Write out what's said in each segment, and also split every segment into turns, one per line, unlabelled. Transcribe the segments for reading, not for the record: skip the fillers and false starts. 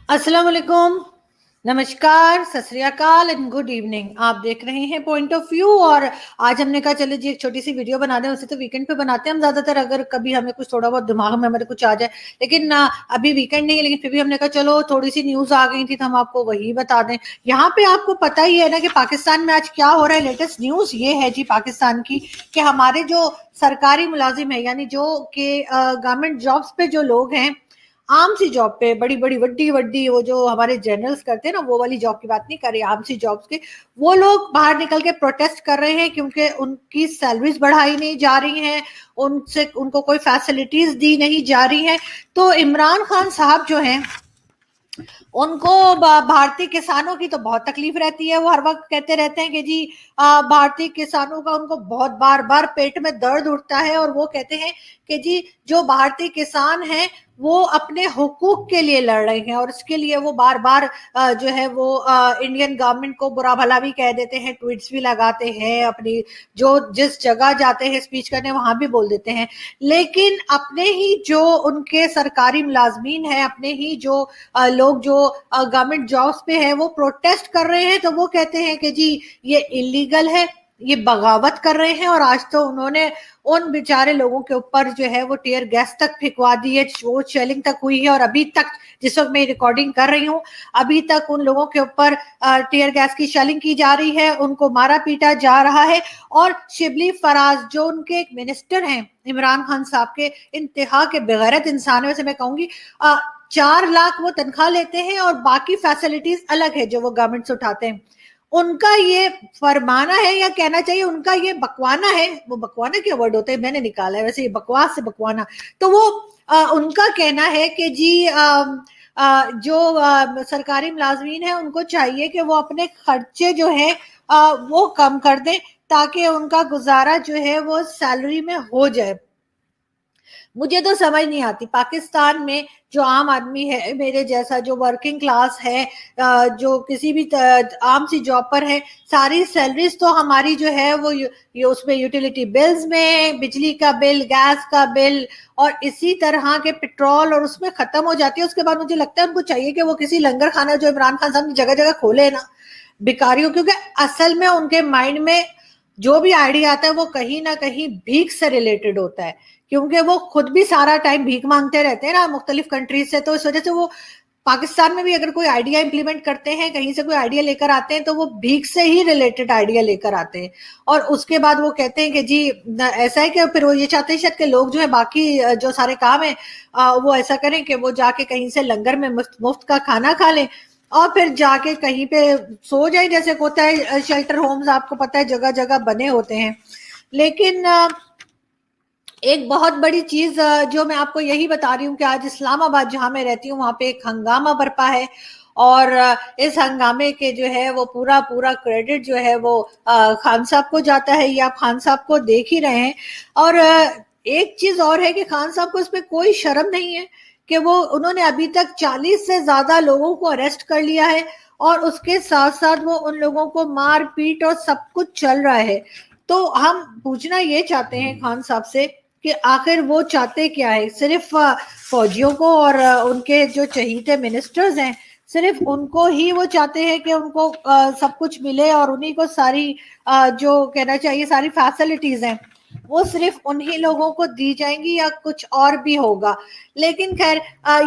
अस्सलाम वालेकुम, नमस्कार, सत श्री अकाल एंड गुड इवनिंग। आप देख रहे हैं पॉइंट ऑफ व्यू। और आज हमने कहा चलो जी एक छोटी सी वीडियो बना दें। उसे तो वीकेंड पे बनाते हैं हम ज्यादातर, अगर कभी हमें कुछ थोड़ा बहुत दिमाग में हमारे कुछ आ जाए। लेकिन अभी वीकेंड नहीं है, लेकिन फिर भी हमने कहा चलो थोड़ी सी न्यूज आ गई थी तो हम आपको वही बता दें। यहाँ पे आपको पता ही है ना कि पाकिस्तान में आज क्या हो रहा है। लेटेस्ट न्यूज ये है जी पाकिस्तान की कि हमारे जो सरकारी मुलाजिम है, यानी जो कि गवर्नमेंट जॉब्स पे जो लोग हैं, आम सी जॉब पे, बड़ी बड़ी वड्डी वड्डी वो जो हमारे जनरल्स करते हैं ना, वो वाली जॉब की बात नहीं कर रही, आम सी जॉब्स के, वो लोग बाहर निकल के प्रोटेस्ट कर रहे हैं क्योंकि उनकी सैलरीज बढ़ाई नहीं जा रही हैं, उनसे उनको कोई फैसिलिटीज दी नहीं जा रही हैं। तो इमरान खान साहब जो हैं उनको भारतीय किसानों की तो बहुत तकलीफ रहती है। वो हर वक्त कहते रहते हैं कि जी भारतीय किसानों का उनको बहुत बार बार पेट में दर्द उठता है, और वो कहते हैं कि जी जो भारतीय किसान हैं वो अपने हुकूक के लिए लड़ रहे हैं, और इसके लिए वो बार बार जो है वो इंडियन गवर्नमेंट को बुरा भला भी कह देते हैं, ट्वीट्स भी लगाते हैं, अपनी जो जिस जगह जाते हैं स्पीच करने वहां भी बोल देते हैं। लेकिन अपने ही जो उनके सरकारी मुलाजमीन है, अपने ही जो लोग जो गवर्नमेंट जॉब्स पे है, वो प्रोटेस्ट कर रहे हैं, तो वो कहते हैं कि जी ये इलीगल है, ये बगावत कर रहे हैं। और आज तो उन्होंने उन बेचारे लोगों के ऊपर जो है वो टीयर गैस तक फेंकवा दी है, वो शेलिंग तक हुई है, और अभी तक जिस वक्त मैं रिकॉर्डिंग कर रही हूँ अभी तक उन लोगों के ऊपर टीयर गैस की शेलिंग की जा रही है, उनको मारा पीटा जा रहा है। और शिबली फराज जो उनके एक मिनिस्टर हैं इमरान खान साहब के, इंतहा के बेगैरत इंसान है। वैसे मैं कहूंगी 4 लाख वो तनख्वाह लेते हैं और बाकी फैसिलिटीज अलग है जो वो गवर्नमेंट से उठाते हैं। उनका ये फरमाना है, या कहना चाहिए उनका ये बकवाना है, वो बकवाना क्या वर्ड होता है मैंने निकाला है, वैसे ये बकवास से बकवाना। तो वो उनका कहना है कि जी जो सरकारी मुलाजमीन है उनको चाहिए कि वो अपने खर्चे जो है वो कम कर दें, ताकि उनका गुजारा जो है वो सैलरी में हो जाए। मुझे तो समझ नहीं आती पाकिस्तान में जो आम आदमी है मेरे जैसा, जो वर्किंग क्लास है, जो किसी भी आम सी जॉब पर है, सारी सैलरीज तो हमारी जो है वो ये उसमें यूटिलिटी बिल्स में, बिजली का बिल, गैस का बिल और इसी तरह के पेट्रोल, और उसमें खत्म हो जाती है। उसके बाद मुझे लगता है उनको चाहिए कि वो किसी लंगर खाना जो इमरान खान साहब जगह जगह खोले ना भिखारियों, क्योंकि असल में उनके माइंड में जो भी आइडिया आता है वो कहीं ना कहीं भीख से रिलेटेड होता है, क्योंकि वो खुद भी सारा टाइम भीख मांगते रहते हैं ना मुख्तलिफ कंट्रीज से। तो इस वजह से वो पाकिस्तान में भी अगर कोई आइडिया इंप्लीमेंट करते हैं, कहीं से कोई आइडिया लेकर आते हैं, तो वो भीख से ही रिलेटेड आइडिया लेकर आते हैं। और उसके बाद वो कहते हैं कि जी ऐसा है कि फिर वो ये चाहते हैं शायद कि लोग जो है बाकी जो सारे काम है वो ऐसा करें कि वो जाके कहीं से लंगर में मुफ्त का खाना खा लें और फिर जाके कहीं पे सो जाए, जैसे होता है शेल्टर होम्स आपको पता है जगह जगह बने होते हैं। लेकिन एक बहुत बड़ी चीज जो मैं आपको यही बता रही हूँ कि आज इस्लामाबाद जहां मैं रहती हूँ वहां पे एक हंगामा बरपा है, और इस हंगामे के जो है वो पूरा पूरा क्रेडिट जो है वो खान साहब को जाता है। ये आप खान साहब को देख ही रहे हैं। और एक चीज और है कि खान साहब को इसमें कोई शर्म नहीं है कि वो उन्होंने अभी तक 40 से ज्यादा लोगों को अरेस्ट कर लिया है, और उसके साथ साथ वो उन लोगों को मार पीट और सब कुछ चल रहा है। तो हम पूछना ये चाहते हैं खान साहब से कि आखिर वो चाहते क्या है। सिर्फ फौजियों को और उनके जो चहीते मिनिस्टर्स हैं, सिर्फ उनको ही वो चाहते हैं कि उनको सब कुछ मिले और उन्हीं को सारी जो कहना चाहिए सारी फैसिलिटीज हैं वो सिर्फ उन्हीं लोगों को दी जाएंगी, या कुछ और भी होगा। लेकिन खैर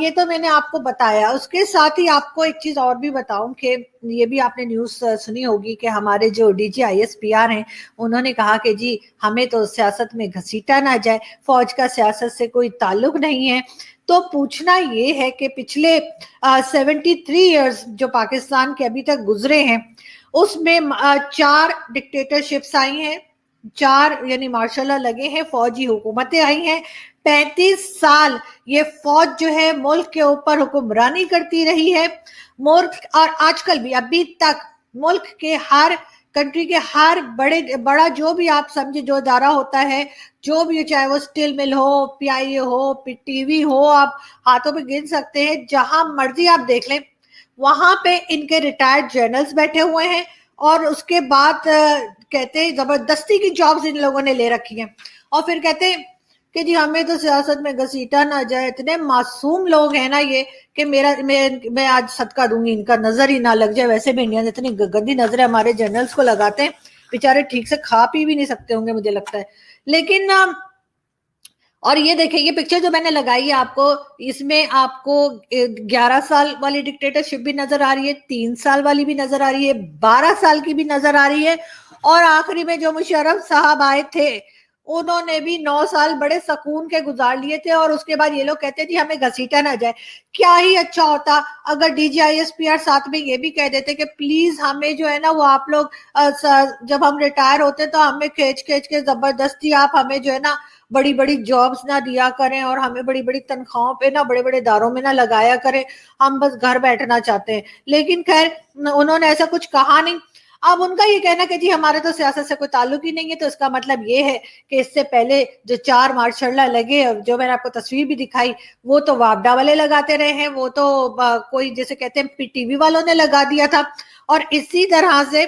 ये तो मैंने आपको बताया। उसके साथ ही आपको एक चीज और भी बताऊं कि ये भी आपने न्यूज सुनी होगी कि हमारे जो DGISPR हैं उन्होंने कहा कि जी हमें तो सियासत में घसीटा ना जाए, फौज का सियासत से कोई ताल्लुक नहीं है। तो पूछना ये है कि पिछले 73 ईयर्स जो पाकिस्तान के अभी तक गुजरे हैं उसमें 4 डिक्टेटरशिप्स आई हैं, 4 यानी मार्शल लगे हैं, फौजी हुकूमतें आई हैं, 35 साल ये फौज जो है मुल्क के ऊपर हुक्मरानी करती रही है। मुल्क और आजकल भी अभी तक मुल्क के हर कंट्री के हर बड़ा जो भी आप समझे जो इदारा होता है, जो भी चाहे वो स्टील मिल हो, PIA हो, TV हो, आप हाथों पे गिन सकते हैं, जहां मर्जी आप देख लें वहां पे इनके रिटायर्ड जनरल्स बैठे हुए हैं। और उसके बाद कहते हैं जबरदस्ती की जॉब्स इन लोगों ने ले रखी हैं, और फिर कहते हैं کہ جی ہمیں تو سیاست میں گھسیٹا نہ جائے. اتنے معصوم لوگ ہیں نا یہ کہ میں آج صدقہ دوں گی ان کا نظر ہی نہ لگ جائے. ویسے بھی انڈین اتنی گندی نظریں ہمارے جنرلز کو لگاتے ہیں, بیچارے ٹھیک سے کھا پی بھی نہیں سکتے ہوں گے مجھے لگتا ہے. لیکن اور یہ دیکھیں یہ پکچر جو میں نے لگائی ہے آپ کو, اس میں آپ کو 11 سال والی ڈکٹیٹرشپ بھی نظر آ رہی ہے, 3 سال والی بھی نظر آ رہی ہے, 12 سال کی بھی نظر آ رہی ہے, اور آخری میں جو مشرف صاحب آئے تھے انہوں نے بھی 9 سال بڑے سکون کے گزار لیے تھے. اور اس کے بعد یہ لوگ کہتے تھے ہمیں گھسیٹا نہ جائے. کیا ہی اچھا ہوتا اگر D G I S P R ساتھ میں یہ بھی کہہ دیتے کہ پلیز ہمیں جو ہے نا وہ آپ لوگ جب ہم ریٹائر ہوتے تو ہمیں کھینچ کے زبردستی آپ ہمیں جو ہے نا بڑی بڑی جابز نہ دیا کریں اور ہمیں بڑی بڑی تنخواہوں پہ نہ بڑے بڑے اداروں میں نہ لگایا کریں, ہم بس گھر بیٹھنا چاہتے ہیں. لیکن خیر انہوں نے ایسا کچھ کہا نہیں. اب ان کا یہ کہنا کہ جی ہمارے تو سیاست سے کوئی تعلق ہی نہیں ہے, تو اس کا مطلب یہ ہے کہ اس سے پہلے جو 4 مارچ لگے, جو میں نے آپ کو تصویر بھی دکھائی, وہ تو واپڈا والے لگاتے رہے ہیں, وہ تو کوئی جیسے کہتے ہیں ٹی وی والوں نے لگا دیا تھا. اور اسی طرح سے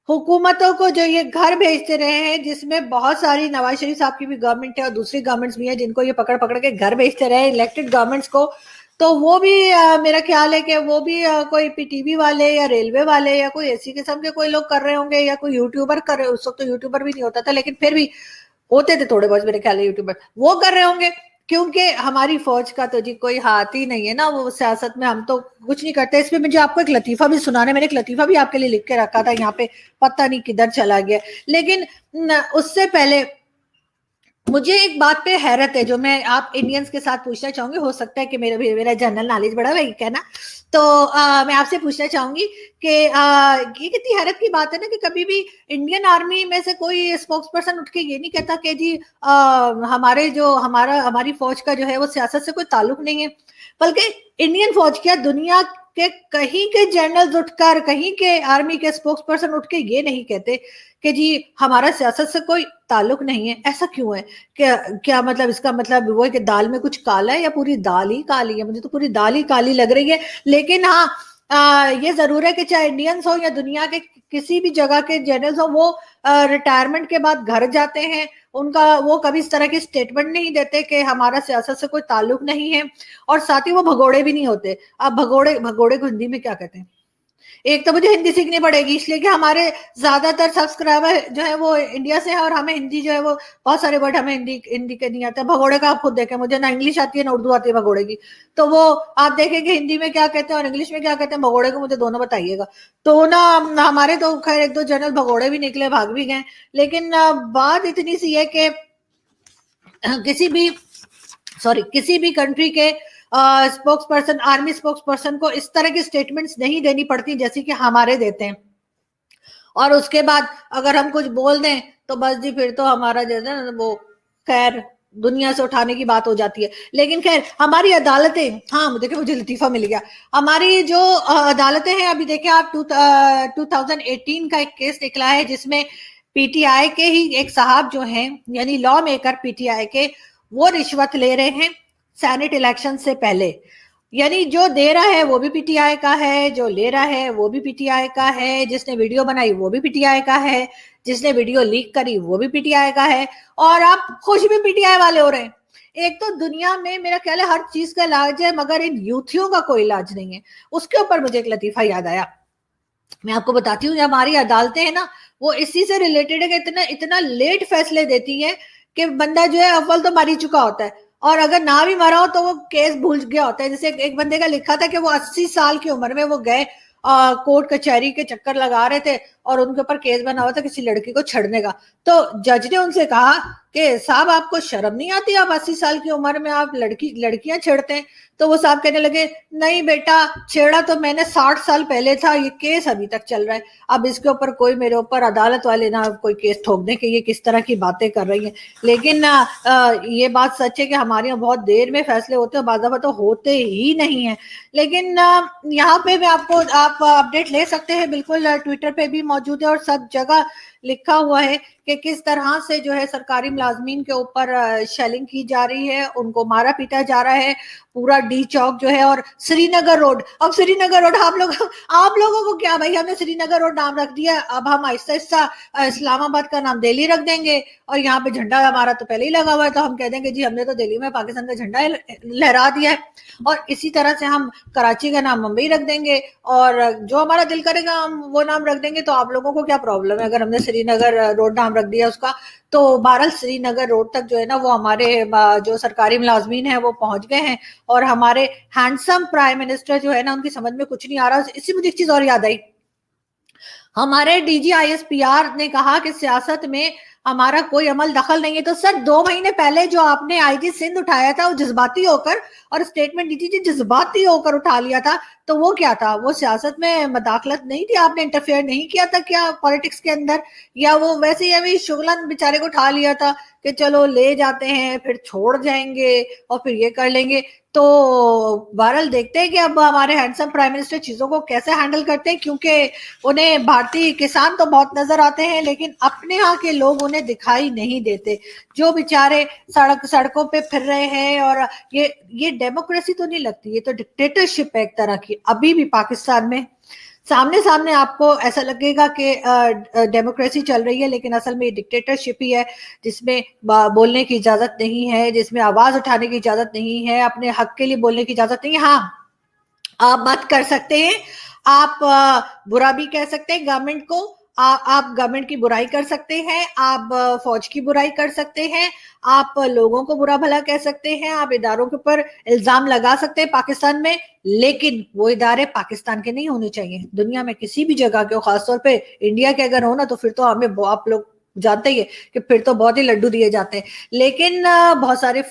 حکومتوں کو جو یہ گھر بھیجتے رہے ہیں, جس میں بہت ساری نواز شریف صاحب کی بھی گورنمنٹ ہے اور دوسری گورنمنٹس بھی ہیں جن کو یہ پکڑ کے گھر بھیجتے رہے الیکٹڈ گورنمنٹس کو, تو وہ بھی میرا خیال ہے کہ وہ بھی کوئی پی ٹی وی والے یا ریلوے والے یا کوئی ایسی قسم کے کوئی لوگ کر رہے ہوں گے, یا کوئی یوٹیوبر کر رہے. اس وقت تو یوٹیوبر بھی نہیں ہوتا تھا لیکن پھر بھی ہوتے تھے تھوڑے بہت میرے خیال ہے یوٹیوبر, وہ کر رہے ہوں گے. کیونکہ ہماری فوج کا تو جی کوئی ہاتھ ہی نہیں ہے نا, وہ سیاست میں ہم تو کچھ نہیں کرتے. اس پہ مجھے آپ کو ایک لطیفہ بھی سنانا ہے, میں نے ایک لطیفہ بھی آپ کے لیے لکھ کے رکھا تھا یہاں پہ, پتہ نہیں کدھر چلا گیا. لیکن اس سے پہلے مجھے ایک بات پہ حیرت ہے جو میں آپ انڈینز کے ساتھ پوچھنا چاہوں گی. ہو سکتا ہے کہ میرا جنرل نالج بڑا وہی کہنا, تو میں آپ سے پوچھنا چاہوں گی کہ یہ کتنی حیرت کی بات ہے نا کہ کبھی بھی انڈین آرمی میں سے کوئی اسپوکس پرسن اٹھ کے یہ نہیں کہتا کہ جی ہماری فوج کا جو ہے وہ سیاست سے کوئی تعلق نہیں ہے. بلکہ انڈین فوج کیا دنیا کے کہیں کے جنرلز اٹھ کر, کہیں کے آرمی کے اسپوکس پرسن اٹھ کے یہ نہیں کہتے کہ جی ہمارا سیاست سے کوئی تعلق نہیں ہے. ایسا کیوں ہے؟ کیا مطلب اس کا مطلب وہ ہے کہ دال میں کچھ کالا ہے, یا پوری دال ہی کالی ہے؟ مجھے تو پوری دال ہی کالی لگ رہی ہے. لیکن ہاں یہ ضرور ہے کہ چاہے انڈینز ہو یا دنیا کے کسی بھی جگہ کے جنرلز ہو, وہ ریٹائرمنٹ کے بعد گھر جاتے ہیں, ان کا وہ کبھی اس طرح کی سٹیٹمنٹ نہیں دیتے کہ ہمارا سیاست سے کوئی تعلق نہیں ہے. اور ساتھ ہی وہ بھگوڑے بھی نہیں ہوتے. اب بھگوڑے کو ہندی میں کیا کہتے ہیں؟ ایک تو مجھے ہندی سیکھنی پڑے گی, اس لیے کہ ہمارے زیادہ تر سبسکرائبر جو ہے وہ انڈیا سے ہیں اور ہمیں ہندی جو ہے وہ بہت سارے ورڈ ہمیں ہندی کے نہیں آتے. بھگوڑے کا آپ خود دیکھیں, مجھے نہ انگلش آتی ہے نہ اردو آتی ہے بھگوڑے کی, تو وہ آپ دیکھیں کہ ہندی میں کیا کہتے ہیں اور انگلش میں کیا کہتے ہیں. بھگوڑے کو مجھے دونوں بتائیے گا. تو نا ہمارے تو خیر 1-2 جنرل بھگوڑے بھی نکلے, بھاگ بھی گئے. لیکن بات اتنی سی ہے کہ کسی بھی کنٹری کے spokes person, army spokes person کو اس طرح کی سٹیٹمنٹس نہیں دینی پڑتی جیسی کہ ہمارے دیتے ہیں. اور اس کے بعد اگر ہم کچھ بول دیں تو بس جی پھر تو ہمارا جیسا وہ خیر دنیا سے اٹھانے کی بات ہو جاتی ہے. لیکن خیر ہماری عدالتیں, ہاں دیکھیں مجھے لطیفہ مل گیا, ہماری جو عدالتیں ہیں, ابھی دیکھیں آپ 2018 کا ایک کیس نکلا ہے جس میں پی ٹی آئی کے ہی ایک صاحب جو ہیں, یعنی لا میکر پی ٹی آئی کے, وہ رشوت لے رہے ہیں سینٹ الیکشن سے پہلے. یعنی جو دے رہا ہے وہ بھی پی ٹی آئی کا ہے, جو لے رہا ہے وہ بھی پی ٹی آئی کا ہے, جس نے ویڈیو بنائی وہ بھی پی ٹی آئی کا ہے, جس نے ویڈیو لیک کری وہ بھی پی ٹی آئی کا ہے, اور آپ خوش بھی پی ٹی آئی والے ہو رہے ہیں. ایک تو دنیا میں میرا خیال ہے ہر چیز کا علاج ہے, مگر ان یوتھیوں کا کوئی علاج نہیں ہے. اس کے اوپر مجھے ایک لطیفہ یاد آیا, میں آپ کو بتاتی ہوں. ہماری عدالتیں ہیں نا وہ اسی سے ریلیٹڈ ہے کہ اتنا لیٹ فیصلے دیتی ہے کہ بندہ جو ہے اول تو مر ہی چکا ہوتا ہے, اور اگر نہ بھی مرا ہو تو وہ کیس بھول گیا ہوتا ہے. جیسے ایک بندے کا لکھا تھا کہ وہ 80 سال کی عمر میں وہ گئے کورٹ کچہری کے چکر لگا رہے تھے, اور ان کے اوپر کیس بنا ہوا تھا کسی لڑکی کو چھڑنے کا. تو جج نے ان سے کہا کہ صاحب آپ کو شرم نہیں آتی, آپ 80 سال کی عمر میں آپ لڑکیاں چھیڑتے ہیں؟ تو وہ صاحب کہنے لگے نہیں بیٹا, چھیڑا تو میں نے 60 سال پہلے تھا, یہ کیس ابھی تک چل رہا ہے. اب اس کے اوپر کوئی میرے اوپر عدالت والے نہ کوئی کیس ٹھوک دیں کہ یہ کس طرح کی باتیں کر رہی ہیں. لیکن یہ بات سچ ہے کہ ہمارے یہاں بہت دیر میں فیصلے ہوتے ہیں, بعض دفعہ تو ہوتے ہی نہیں ہیں. لیکن یہاں پہ میں آپ اپڈیٹ لے سکتے ہیں, بالکل ٹویٹر پہ بھی موجود ہے اور سب جگہ लिखा हुआ है कि किस तरह से जो है सरकारी मुलाजमीन के ऊपर शेलिंग की जा रही है, उनको मारा पीटा जा रहा है, पूरा डी चौक जो है, और श्रीनगर रोड, अब श्रीनगर रोड आप लोगों को क्या भाई, हमने श्रीनगर रोड नाम रख दिया, अब हम आहिस्ता आहिस्ता इस्लामाबाद का नाम दिल्ली रख देंगे, और यहाँ पे झंडा हमारा तो पहले ही लगा हुआ है, तो हम कह देंगे जी हमने तो दिल्ली में पाकिस्तान का झंडा लहरा दिया है, और इसी तरह से हम कराची का नाम मुंबई रख देंगे, और जो हमारा दिल करेगा हम वो नाम रख देंगे। तो आप लोगों को क्या प्रॉब्लम है अगर हमने श्रीनगर रोड नाम रख दिया उसका? तो बहरहाल श्रीनगर रोड तक जो है ना वो हमारे जो सरकारी मुलाजमीन है वो पहुंच गए हैं, और हमारे हैंडसम प्राइम मिनिस्टर जो है ना उनकी समझ में कुछ नहीं आ रहा। इससे मुझे एक चीज और याद आई, हमारे DGISPR ने कहा कि सियासत में हमारा कोई अमल दखल नहीं है। तो सर 2 महीने पहले जो आपने IG सिंध उठाया था वो जज्बाती होकर, और स्टेटमेंट दी थी जज्बाती होकर उठा लिया था, तो वो क्या था? वो सियासत में मदाखलत नहीं थी? आपने इंटरफेयर नहीं किया था क्या पॉलिटिक्स के अंदर? या वो वैसे ही अभी शुगलन बेचारे को उठा लिया था कि चलो ले जाते हैं फिर छोड़ जाएंगे और फिर ये कर लेंगे? तो बहरहाल देखते हैं कि अब हमारे हैंडसम प्राइम मिनिस्टर चीजों को कैसे हैंडल करते हैं, क्योंकि उन्हें भारतीय किसान तो बहुत नजर आते हैं लेकिन अपने यहाँ के लोग उन्हें दिखाई नहीं देते, जो बेचारे सड़कों पे फिर रहे हैं। और ये डेमोक्रेसी तो नहीं लगती, ये तो डिक्टेटरशिप है एक तरह की अभी भी पाकिस्तान में। सामने सामने आपको ऐसा लगेगा कि डेमोक्रेसी चल रही है, लेकिन असल में ये डिक्टेटरशिप ही है, जिसमें बोलने की इजाजत नहीं है, जिसमें आवाज उठाने की इजाजत नहीं है, अपने हक के लिए बोलने की इजाजत नहीं है। हाँ, आप बात कर सकते हैं, आप बुरा भी कह सकते हैं गवर्नमेंट को, आप गवर्नमेंट की बुराई कर सकते हैं, आप फौज की बुराई कर सकते हैं, आप लोगों को बुरा भला कह सकते हैं, आप इदारों के ऊपर इल्जाम लगा सकते हैं पाकिस्तान में, लेकिन वो इदारे पाकिस्तान के नहीं होने चाहिए, दुनिया में किसी भी जगह के, खासतौर पे इंडिया के अगर हो ना तो फिर तो हमें आप लोग जानते ही है कि फिर तो बहुत ही लड्डू दिए जाते हैं, लेकिन बहुत सारे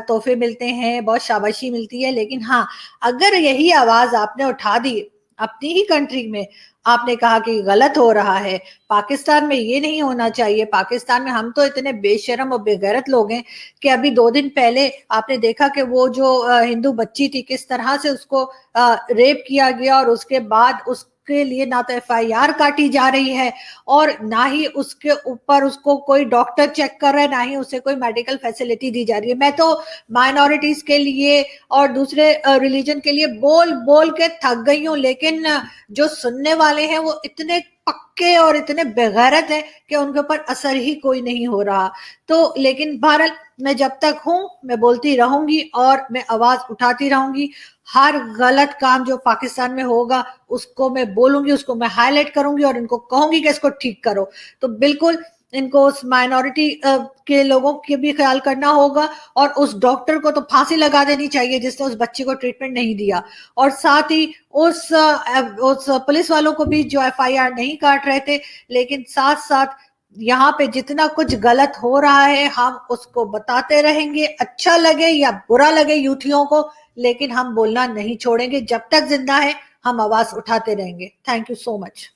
तोहफे मिलते हैं, बहुत शाबाशी मिलती है। लेकिन हाँ, अगर यही आवाज आपने उठा दी अपनी ही कंट्री में, आपने कहा कि गलत हो रहा है, पाकिस्तान में ये नहीं होना चाहिए, पाकिस्तान में हम तो इतने बेशरम और बेगैरत लोग हैं कि अभी 2 दिन पहले आपने देखा कि वो जो हिंदू बच्ची थी किस तरह से उसको रेप किया गया, और उसके बाद उसके लिए ना तो FIR काटी जा रही है और ना ही उसके ऊपर उसको कोई डॉक्टर चेक कर रहा है, ना ही उसे कोई मेडिकल फैसिलिटी दी जा रही है। मैं तो माइनॉरिटीज के लिए और दूसरे रिलीजन के लिए बोल बोल के थक गई हूँ, लेकिन जो सुनने वाले हैं वो इतने पक्के और इतने बेगैरत हैं कि उनके ऊपर असर ही कोई नहीं हो रहा। तो लेकिन बहरहाल मैं जब तक हूं मैं बोलती रहूंगी और मैं आवाज उठाती रहूंगी, हर गलत काम जो पाकिस्तान में होगा उसको मैं बोलूंगी, उसको मैं हाईलाइट करूंगी और इनको कहूंगी कि इसको ठीक करो। तो बिल्कुल इनको उस माइनॉरिटी के लोगों के भी ख्याल करना होगा, और उस डॉक्टर को तो फांसी लगा देनी चाहिए जिसने उस बच्ची को ट्रीटमेंट नहीं दिया, और साथ ही उस पुलिस वालों को भी जो FIR नहीं काट रहे थे, लेकिन साथ साथ यहाँ पे जितना कुछ गलत हो रहा है हम उसको बताते रहेंगे, अच्छा लगे या बुरा लगे यूथियों को, लेकिन हम बोलना नहीं छोड़ेंगे, जब तक जिंदा है हम आवाज उठाते रहेंगे। Thank you so much.